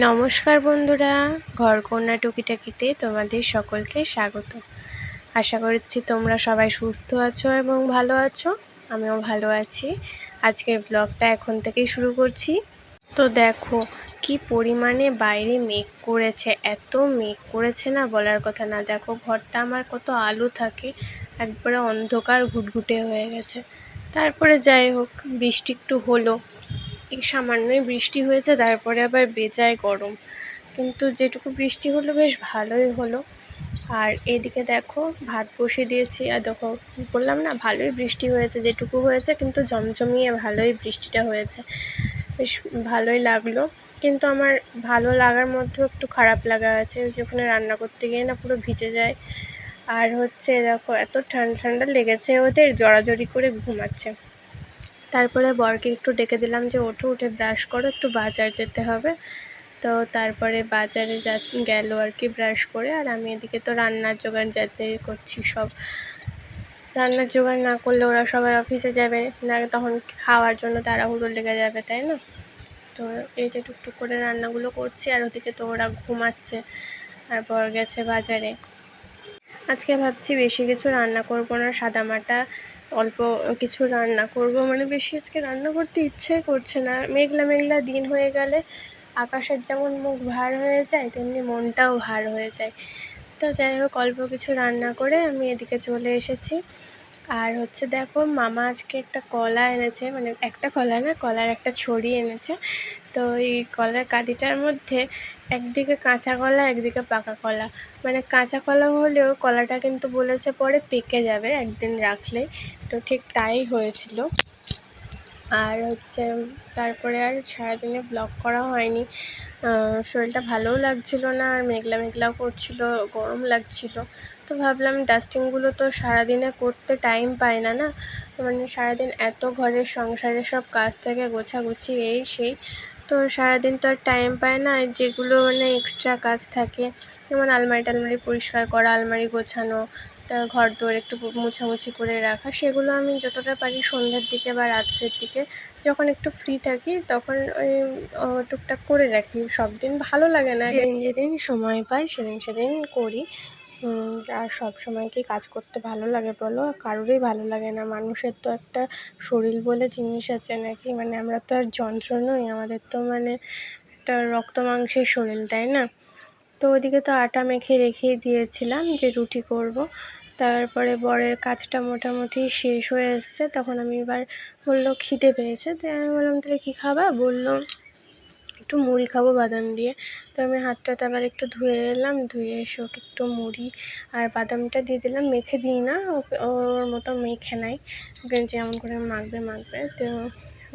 নমস্কার বন্ধুরা, ঘরকন্যা টুকিটাকিতে তোমাদের সকলকে স্বাগত। আশা করছি তোমরা সবাই সুস্থ আছো এবং ভালো আছো। আমিও ভালো আছি। আজকের ব্লগটা এখন থেকেই শুরু করছি। তো দেখো কি পরিমাণে বাইরে মেঘ করেছে, এত মেঘ করেছে না বলার কথা না। দেখো ঘরটা আমার কত আলো থাকে, একবারে অন্ধকার ঘুটঘুটে হয়ে গেছে। তারপরে যাই হোক, বৃষ্টি একটু হলো, এই সামান্যই বৃষ্টি হয়েছে, তারপরে আবার বেজায় গরম। কিন্তু যেটুকু বৃষ্টি হলো বেশ ভালোই হলো। আর এদিকে দেখো ভাত বসিয়ে দিয়েছি, আর দেখো বললাম না ভালোই বৃষ্টি হয়েছে, যেটুকু হয়েছে কিন্তু জমজমিয়ে ভালোই বৃষ্টিটা হয়েছে, বেশ ভালোই লাগলো। কিন্তু আমার ভালো লাগার মধ্যেও একটু খারাপ লাগা আছে, ওই যে ওখানে রান্না করতে গিয়ে না পুরো ভিজে যায়। আর হচ্ছে দেখো এত ঠান্ডা ঠান্ডা লেগেছে, ওদের জড়াজড়ি করে ঘুমাচ্ছে। তারপরে বরকে একটু ডেকে দিলাম যে ওঠো, উঠে ব্রাশ করো, একটু বাজার যেতে হবে। তো তারপরে বাজারে গেল আর কি ব্রাশ করে। আর আমি এদিকে তো রান্নার জোগাড় যাতে করছি সব। রান্নার জোগাড় না করলে ওরা সবাই অফিসে যাবে না, তখন খাওয়ার জন্য তাড়াহুড়ো লেগে যাবে, তাই না? তো এই যে টুকটুক করে রান্নাগুলো করছি, আর ওদিকে তো ওরা ঘুমাচ্ছে আর বর গেছে বাজারে। আজকে ভাবছি বেশি কিছু রান্না করব না, সাদামাটা অল্প কিছু রান্না করব, মানে বেশি আজকে রান্না করতে ইচ্ছেই করছে না। মেঘলা মেঘলা দিন হয়ে গেলে আকাশের যেমন মুখ ভার হয়ে যায়, তেমনি মনটাও ভার হয়ে যায়। তো যাই হোক, অল্প কিছু রান্না করে আমি এদিকে চলে এসেছি। আর হচ্ছে দেখো মামা আজকে একটা কলা এনেছে, মানে একটা কলা না, কলার একটা ছড়ি এনেছে। তো এই কলার কাঠিটার মধ্যে একদিকে কাঁচা কলা, একদিকে পাকা কলা। মানে কাঁচা কলা হলেও কলাটা কিন্তু বলেছে পরে পেকে যাবে একদিন রাখলে, তো ঠিক তাই হয়েছিল। আর হচ্ছে তারপরে আর সারাদিনে ব্লগ করা হয়নি, শরীরটা ভালোও লাগছিল না, আর মেঘলা মেঘলাও করছিল, গরম লাগছিল। তো ভাবলাম ডাস্টিংগুলো তো সারাদিনে করতে টাইম পায় না, না মানে সারাদিন এত ঘরের সংসারের সব কাজ থেকে গোছাগুছি এই সেই, তো সারাদিন তো আর টাইম পায় না। আর যেগুলো মানে এক্সট্রা কাজ থাকে, যেমন আলমারি টালমারি পরিষ্কার করা, আলমারি গোছানো, তা ঘর দোর একটু মুছামুছি করে রাখা, সেগুলো আমি যতটা পারি সন্ধ্যের দিকে বা রাত্রের দিকে যখন একটু ফ্রি থাকি তখন ওই টুকটাক করে রাখি। সব দিন ভালো লাগে না, যেদিন যেদিন সময় পাই সেদিন সেদিন করি। আর সব সময় কি কাজ করতে ভালো লাগে বলো? কারোরই ভালো লাগে না। মানুষের তো একটা শরীর বলে জিনিস আছে নাকি, মানে আমরা তো আর যন্ত্র নই, আমাদের তো মানে একটা রক্ত মাংসের শরীর, তাই না? তো ওদিকে তো আটা মেখে রেখেই দিয়েছিলাম যে রুটি করব। তারপরে বরের কাজটা মোটামুটি শেষ হয়ে এসছে, তখন আমি এবার বললো খিদে পেয়েছে। তো আমি বললাম তাহলে কী খাবা? বললো একটু মুড়ি খাবো বাদাম দিয়ে। তো আমি হাতটা আবার একটু ধুয়ে এলাম, ধুয়ে এসে ওকে একটু মুড়ি আর বাদামটা দিয়ে দিলাম, মেখে দিই না, ওর মতো মেখে নাই, ওকে যেমন করে মাখবে মাখবে, তো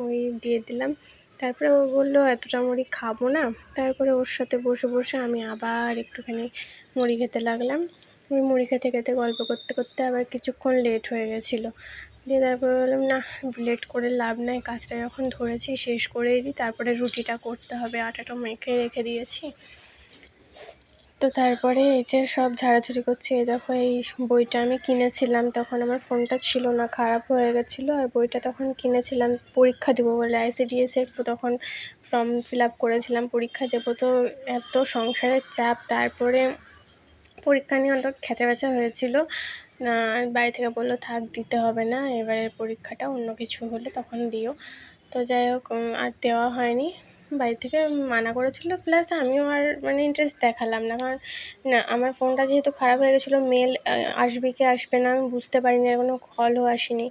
ওই দিয়ে দিলাম। তারপরে ও বললো এতটা মুড়ি খাবো না। তারপরে ওর সাথে বসে বসে আমি আবার একটুখানি মুড়ি খেতে লাগলাম। ওই মুড়ি খেতে খেতে গল্প করতে করতে আবার কিছুক্ষণ লেট হয়ে গেছিলো। দিয়ে তারপরে বললাম না, লেট করে লাভ নাই, কাজটা যখন ধরেছি শেষ করেই দিই, তারপরে রুটিটা করতে হবে, আটাটা মেখে রেখে দিয়েছি। তো তারপরে এই যে সব ঝাড়াঝুড়ি করছি। এই দেখো এই বইটা আমি কিনেছিলাম, তখন আমার ফোনটা ছিল না, খারাপ হয়ে গেছিলো। আর বইটা তখন কিনেছিলাম পরীক্ষা দেবো বলে, আইসিডিএসের তখন ফর্ম ফিল আপ করেছিলাম, পরীক্ষা দেবো। তো এত সংসারের চাপ, তারপরে পরীক্ষা নিয়ে অনেক খেচা হয়েছিল না, বাড়ি থেকে বললো থাক দিতে হবে না, এবারের পরীক্ষাটা অন্য কিছু হলে তখন দিও। তো যাই হোক, আর দেওয়া হয়নি, বাড়ি থেকে মানা করেছিল, প্লাস আমিও আর মানে ইন্টারেস্ট দেখালাম না, কারণ না আমার ফোনটা যেহেতু খারাপ হয়ে গেছিলো, মেল আসবে কি আসবে না আমি বুঝতে পারিনি, আর কোনো কলও আসেনি।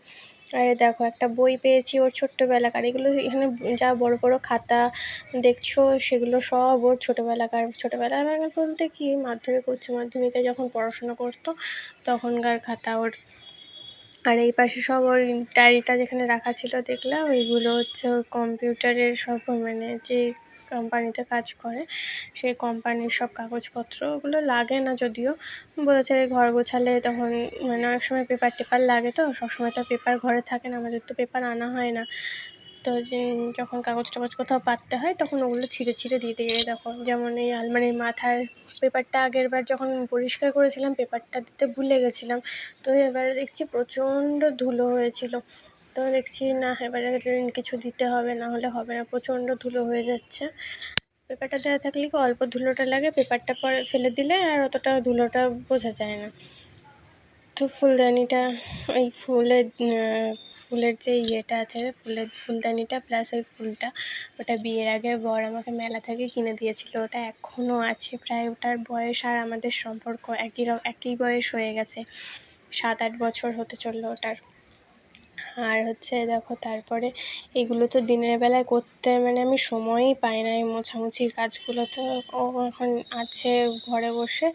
আরে দেখো একটা বই পেয়েছি ওর ছোট্টবেলাকার, এগুলো এখানে যা বড় বড় খাতা দেখছো সেগুলো সব ওর ছোটোবেলাকার বলতে কি মাধ্যমিক উচ্চ মাধ্যমিকে যখন পড়াশোনা করতো তখনকার খাতা ওর। আর এই পাশে সব ওর ডায়েরিটা যেখানে রাখা ছিল দেখলাম, ওইগুলো হচ্ছে ওর কম্পিউটারের সব, মানে যে কোম্পানিতে কাজ করে সেই কোম্পানির সব কাগজপত্র, ওগুলো লাগে না যদিও, বলেছে ঘর গোছালে তখন মানে অনেক সময় পেপার টেপার লাগে, তো সবসময় তো পেপার ঘরে থাকে না, আমাদের তো পেপার আনা হয় না। তো যখন কাগজ টাগজ কোথাও পাততে হয় তখন ওগুলো ছিঁড়ে ছিঁড়ে দিয়ে দিয়ে দেখো, যেমন এই আলমারির মাথায় পেপারটা আগের বার যখন পরিষ্কার করেছিলাম পেপারটা দিতে ভুলে গেছিলাম, তো এবারে দেখছি প্রচণ্ড ধুলো হয়েছিল। তো দেখছি না, এবারে কিছু দিতে হবে, না হলে হবে না, প্রচণ্ড ধুলো হয়ে যাচ্ছে। পেপারটা দেওয়া থাকলে কি অল্প ধুলোটা লাগে, পেপারটা পরে ফেলে দিলে আর অতটা ধুলোটা বোঝা যায় না। তো ফুলদানিটা ওই ফুলের যে ইয়েটা আছে, ফুলদানিটা প্লাস ওই ফুলটা, ওটা বিয়ের আগে বর আমাকে মেলা থেকে কিনে দিয়েছিল। ওটা এখনও আছে, প্রায় ওটার বয়স আর আমাদের সম্পর্ক একই বয়স হয়ে গেছে, 7-8 বছর হতে চললো ওটার। আর হচ্ছে দেখো, তারপরে এগুলো তো দিনের বেলায় করতে মানে আমি সময়ই পাই না, এই মোছামুছির কাজগুলো। তো ও এখন আছে ঘরে বসে,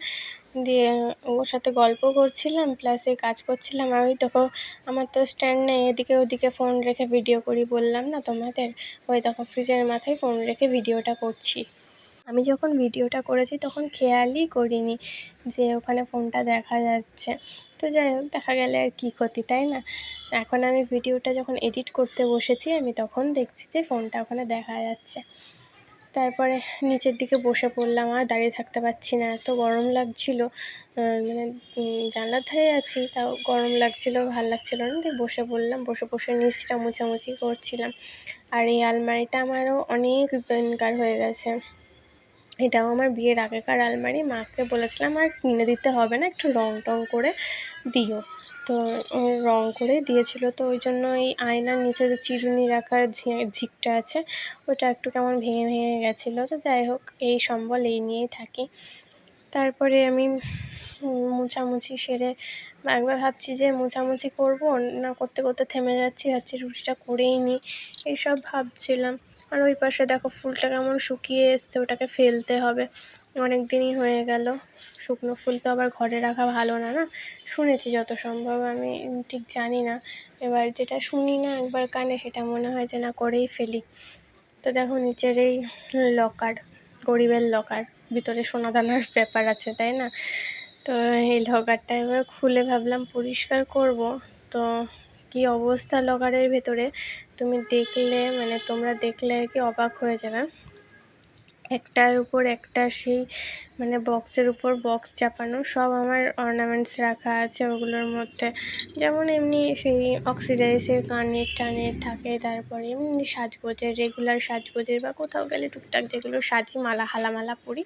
দিয়ে ওর সাথে গল্প করছিলাম প্লাস এই কাজ করছিলাম। আর ওই দেখো, আমার তো স্ট্যান্ড নেই, এদিকে ওদিকে ফোন রেখে ভিডিও করি বললাম না তোমাদের। ওই দেখো, ফ্রিজের মাথায় ফোন রেখে ভিডিওটা করছি। আমি যখন ভিডিওটা করেছি তখন খেয়ালই করিনি যে ওখানে ফোনটা দেখা যাচ্ছে। তো যাই হোক, দেখা গেলে আর কী ক্ষতি, তাই না? এখন আমি ভিডিওটা যখন এডিট করতে বসেছি, আমি তখন দেখছি যে ফোনটা ওখানে দেখা যাচ্ছে। তারপরে নিচের দিকে বসে পড়লাম, আর দাঁড়িয়ে থাকতে পারছি না, এত গরম লাগছিল। মানে জানলার ধারে আছি, তাও গরম লাগছিল, ভালো লাগছিল না, দিয়ে বসে পড়লাম। বসে বসে নিচটা মোছামুছি করছিলাম। আর এই আলমারিটা আমারও অনেক দিনকার হয়ে গেছে। এটাও আমার বিয়ের আগেকার আলমারি। মাকে বলেছিলাম আর কিনে দিতে হবে না, একটু রং টং করে দিও। তো রং করে দিয়েছিল। তো ওই জন্য এই আয়নার নিচে যে চিরুনি রাখার ঝিকটা আছে, ওটা একটু কেমন ভেঙে ভেঙে গেছিলো। তো যাই হোক, এই সম্বল এই নিয়েই থাকি। তারপরে আমি মোছামুছি সেরে একবার ভাবছি যে মোছামুছি করব না, করতে করতে থেমে যাচ্ছি, ভাবছি রুটিটা করেই নিই, এইসব ভাবছিলাম। আর ওই পাশে দেখো, ফুলটা কেমন শুকিয়ে এসছে, ওটাকে ফেলতে হবে, অনেক দিনই হয়ে গেল। শুকনো ফুল তো আবার ঘরে রাখা ভালো না, না শুনেছি যত সম্ভব, আমি ঠিক জানি না। এবার যেটা শুনি না একবার কানে, সেটা মনে হয় যে না, করেই ফেলি। তো দেখো, নিচের এই লকার, গরিবের লকার, ভিতরে সোনাদানার ব্যাপার আছে, তাই না? তো এই লকারটা এবার খুলে ভাবলাম পরিষ্কার করব। তো কি অবস্থা লকারের ভেতরে, তুমি দেখলে মানে তোমরা দেখলে আর কি অবাক হয়ে যাবে। একটার উপর একটা সেই মানে বক্সের উপর বক্স চাপানো, সব আমার অর্নামেন্টস রাখা আছে ওগুলোর মধ্যে। যেমন এমনি সেই অক্সিডাইজের কানের টানের থাকে, তারপরে এমনি সাজগোজের, রেগুলার সাজগোজের বা কোথাও গেলে টুকটাক যেগুলো সাজি, মালা হালামালা পরি,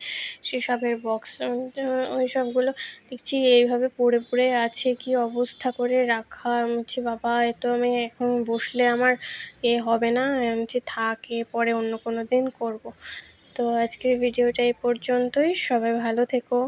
সেসবের বক্স। ওই সবগুলো দেখছি এইভাবে পড়ে পড়ে আছে, কি অবস্থা করে রাখা। আমি বলছি বাবা, এ তো আমি এখন বসলে আমার হবে না। আমি বলছি থাক, পরে অন্য কোনো দিন করব। তো আজকের ভিডিওটা এই পর্যন্তই। সবাই ভালো থেকো।